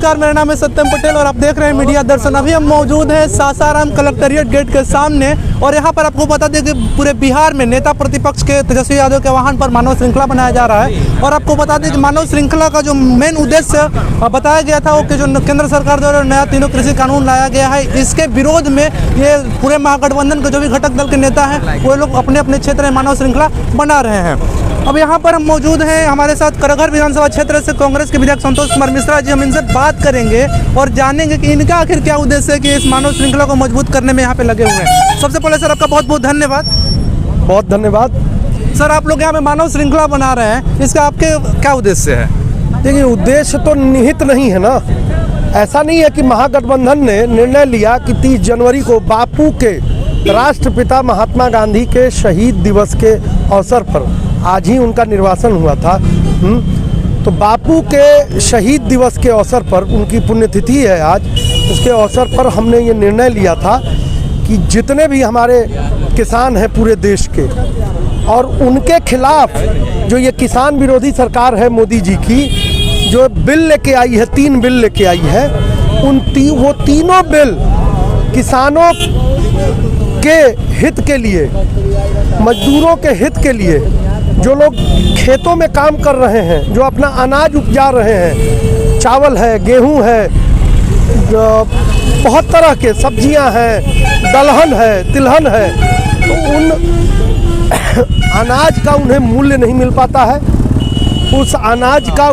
नमस्कार, मेरा नाम है सत्यम पटेल और आप देख रहे हैं मीडिया दर्शन। अभी हम मौजूद हैं सासाराम कलेक्ट्रेट गेट के सामने और यहाँ पर आपको बता दें कि पूरे बिहार में नेता प्रतिपक्ष के तेजस्वी यादव के वाहन पर मानव श्रृंखला बनाया जा रहा है। और आपको बता दें कि मानव श्रृंखला का जो मेन उद्देश्य बताया गया था वो कि जो केंद्र सरकार द्वारा नया तीनों कृषि कानून लाया गया है, इसके विरोध में ये पूरे महागठबंधन के जो भी घटक दल के नेता हैं वो लोग अपने अपने क्षेत्र में मानव श्रृंखला बना रहे हैं। अब यहाँ पर हम मौजूद हैं, हमारे साथ करघर विधानसभा क्षेत्र से कांग्रेस के विधायक संतोष कुमार मिश्रा जी। हम इनसे बात करेंगे और जानेंगे कि इनका आखिर क्या उद्देश्य है कि इस मानव श्रृंखला को मजबूत करने में यहाँ पे लगे हुए हैं। सबसे पहले सर आपका बहुत बहुत धन्यवाद। बहुत धन्यवाद सर। आप लोग यहाँ पे मानव श्रृंखला बना रहे हैं, इसका आपके क्या उद्देश्य है? देखिए, उद्देश्य तो निहित नहीं है ना। ऐसा नहीं है कि महागठबंधन ने निर्णय लिया कि 30 जनवरी को बापू के, राष्ट्रपिता महात्मा गांधी के शहीद दिवस के अवसर पर, आज ही उनका निर्वासन हुआ था, तो बापू के शहीद दिवस के अवसर पर, उनकी पुण्यतिथि है आज, उसके अवसर पर हमने ये निर्णय लिया था कि जितने भी हमारे किसान हैं पूरे देश के और उनके खिलाफ जो ये किसान विरोधी सरकार है मोदी जी की, जो बिल लेके आई है, 3 बिल लेके आई है, वो तीनों बिल किसानों के हित के लिए, मजदूरों के हित के लिए, जो लोग खेतों में काम कर रहे हैं, जो अपना अनाज उपजा रहे हैं, चावल है, गेहूं है, बहुत तरह के सब्जियां हैं, दलहन है, तिलहन है, तो उन अनाज का उन्हें मूल्य नहीं मिल पाता है। उस अनाज का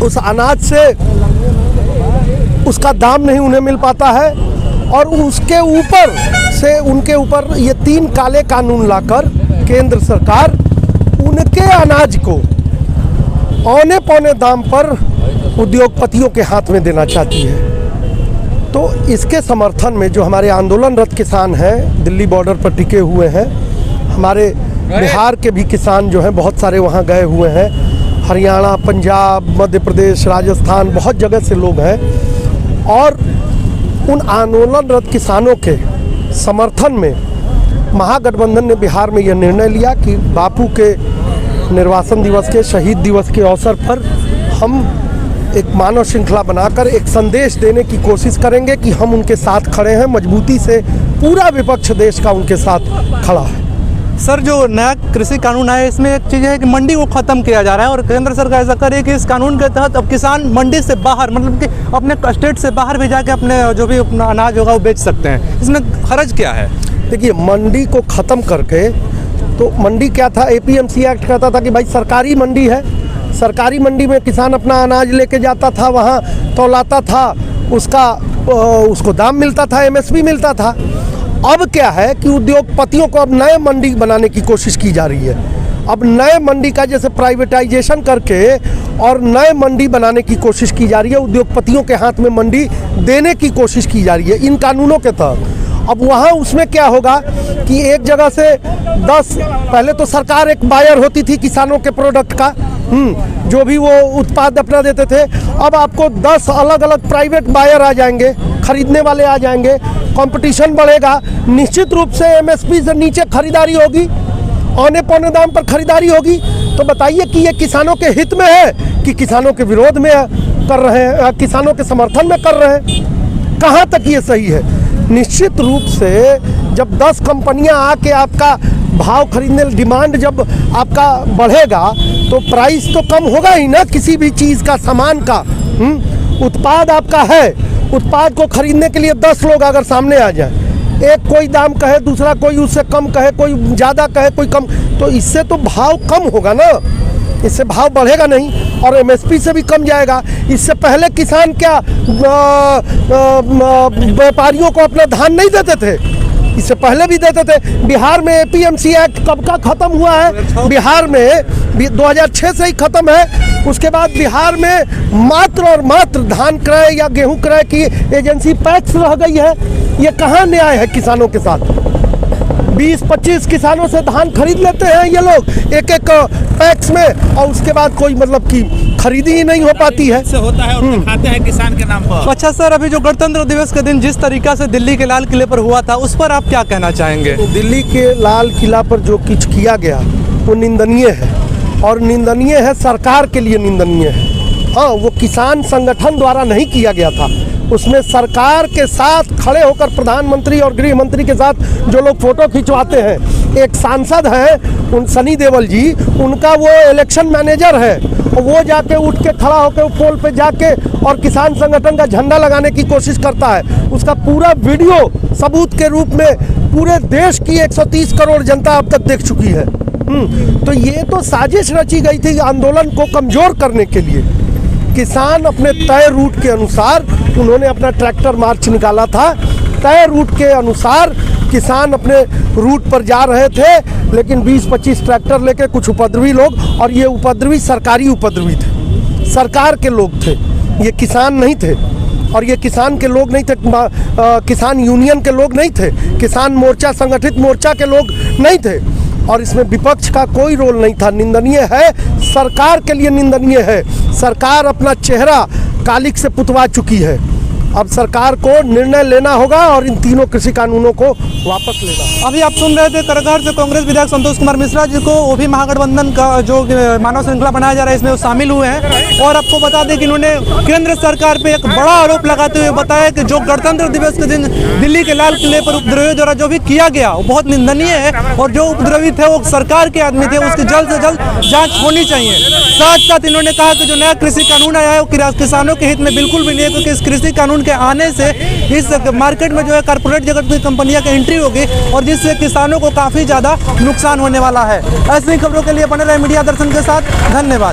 उस अनाज से उसका दाम नहीं उन्हें मिल पाता है और उसके ऊपर से उनके ऊपर ये 3 काले कानून लाकर केंद्र सरकार उनके अनाज को औने पौने दाम पर उद्योगपतियों के हाथ में देना चाहती है। तो इसके समर्थन में जो हमारे आंदोलनरत किसान हैं, दिल्ली बॉर्डर पर टिके हुए हैं, हमारे बिहार के भी किसान जो हैं बहुत सारे वहाँ गए हुए हैं, हरियाणा, पंजाब, मध्य प्रदेश, राजस्थान, बहुत जगह से लोग हैं, और उन आंदोलनरत किसानों के समर्थन में महागठबंधन ने बिहार में यह निर्णय लिया कि बापू के निर्वासन दिवस के, शहीद दिवस के अवसर पर हम एक मानव श्रृंखला बनाकर एक संदेश देने की कोशिश करेंगे कि हम उनके साथ खड़े हैं। मजबूती से पूरा विपक्ष देश का उनके साथ खड़ा है। सर, जो नया कृषि कानून आया इसमें एक चीज़ है कि मंडी को ख़त्म किया जा रहा है और केंद्र सरकार ऐसा करे कि इस कानून के तहत अब किसान मंडी से बाहर, मतलब कि अपने स्टेट से बाहर भी जाके अपने जो भी अपना अनाज होगा वो बेच सकते हैं। इसमें हर्ज क्या है? देखिए, मंडी को ख़त्म करके, तो मंडी क्या था, APMC एक्ट कहता था कि भाई सरकारी मंडी है, सरकारी मंडी में किसान अपना अनाज लेके जाता था, वहाँ तौलाता था, उसको दाम मिलता था, MSP मिलता था। अब क्या है कि उद्योगपतियों को अब नए मंडी बनाने की कोशिश की जा रही है। अब नए मंडी का जैसे प्राइवेटाइजेशन करके और नए मंडी बनाने की कोशिश की जा रही है, उद्योगपतियों के हाथ में मंडी देने की कोशिश की जा रही है इन कानूनों के तहत। अब वहाँ उसमें क्या होगा कि एक जगह से 10, पहले तो सरकार एक बायर होती थी किसानों के प्रोडक्ट का, जो भी वो उत्पाद अपना देते थे, अब आपको 10 अलग अलग प्राइवेट बायर आ जाएंगे, खरीदने वाले आ जाएंगे, कंपटीशन बढ़ेगा, निश्चित रूप से MSP से नीचे खरीदारी होगी, औने पौने दाम पर खरीदारी होगी। तो बताइए कि ये किसानों के हित में है कि किसानों के विरोध में कर रहे हैं, किसानों के समर्थन में कर रहे हैं? कहाँ तक ये सही है? निश्चित रूप से जब 10 कंपनियां आके आपका भाव खरीदने, डिमांड जब आपका बढ़ेगा तो प्राइस तो कम होगा ही ना, किसी भी चीज़ का, सामान का। उत्पाद आपका है, उत्पाद को खरीदने के लिए 10 लोग अगर सामने आ जाए, एक कोई दाम कहे, दूसरा कोई उससे कम कहे, कोई ज़्यादा कहे, कोई कम, तो इससे तो भाव कम होगा ना, इससे भाव बढ़ेगा नहीं और MSP से भी कम जाएगा। इससे पहले किसान क्या व्यापारियों को अपना धान नहीं देते थे? इससे पहले भी देते थे। बिहार में APMC एक्ट कब का ख़त्म हुआ है? बिहार में 2006 से ही ख़त्म है। उसके बाद बिहार में मात्र और मात्र धान क्रय या गेहूं क्रय की एजेंसी पैक्स रह गई है। ये कहाँ न्याय है किसानों के साथ? 20-25 किसानों से धान खरीद लेते हैं ये लोग एक पैक्स में, और उसके बाद कोई मतलब कि खरीदी ही नहीं हो पाती है। से होता है और खाते हैं किसान के नाम पर। अच्छा सर, अभी जो गणतंत्र दिवस के दिन जिस तरीका से दिल्ली के लाल किले पर हुआ था, उस पर आप क्या कहना चाहेंगे? दिल्ली के लाल किला पर जो कुछ किया गया वो निंदनीय है, और निंदनीय है, सरकार के लिए निंदनीय है। हाँ, वो किसान संगठन द्वारा नहीं किया गया था। उसमें सरकार के साथ खड़े होकर प्रधानमंत्री और गृह मंत्री के साथ जो लोग फोटो खिंचवाते हैं, एक सांसद हैं उन सनी देओल जी, उनका वो इलेक्शन मैनेजर है, और वो जाके उठ के खड़ा होकर पोल पे जाके और किसान संगठन का झंडा लगाने की कोशिश करता है। उसका पूरा वीडियो सबूत के रूप में पूरे देश की 130 करोड़ जनता अब तक देख चुकी है। तो ये तो साजिश रची गई थी आंदोलन को कमज़ोर करने के लिए। किसान अपने तय रूट के अनुसार उन्होंने अपना ट्रैक्टर मार्च निकाला था, तय रूट के अनुसार किसान अपने रूट पर जा रहे थे, लेकिन 20-25 ट्रैक्टर लेके कुछ उपद्रवी लोग, और ये उपद्रवी सरकारी उपद्रवी थे, सरकार के लोग थे, ये किसान नहीं थे। और ये किसान के लोग नहीं थे, किसान यूनियन के लोग नहीं थे, किसान मोर्चा संगठित मोर्चा के लोग नहीं थे, और इसमें विपक्ष का कोई रोल नहीं था। निंदनीय है, सरकार के लिए निंदनीय है। सरकार अपना चेहरा कालिक से पुतवा चुकी है। अब सरकार को निर्णय लेना होगा और इन तीनों कृषि कानूनों को वापस लेना। अभी आप सुन रहे थे करगहर से कांग्रेस विधायक संतोष कुमार मिश्रा जी को, वो भी महागठबंधन का जो मानव श्रृंखला बनाया जा रहा है इसमें वो शामिल हुए हैं। और आपको बता दें कि इन्होंने केंद्र सरकार पे एक बड़ा आरोप लगाते हुए बताया कि जो गणतंत्र दिवस के दिन दिल्ली के लाल किले पर उपद्रवियों द्वारा जो भी किया गया वो बहुत निंदनीय है, और जो उपद्रवी थे वो सरकार के आदमी थे, उसकी जल्द से जल्द जाँच होनी चाहिए। साथ साथ इन्होंने कहा कि जो नया कृषि कानून आया है वो किसानों के हित में बिल्कुल भी नहीं है, क्योंकि इस कृषि कानून के आने से इस मार्केट में जो है कारपोरेट जगत की कंपनियां की एंट्री होगी, और जिससे किसानों को काफी ज्यादा नुकसान होने वाला है। ऐसी खबरों के लिए बने रहे मीडिया दर्शन के साथ। धन्यवाद।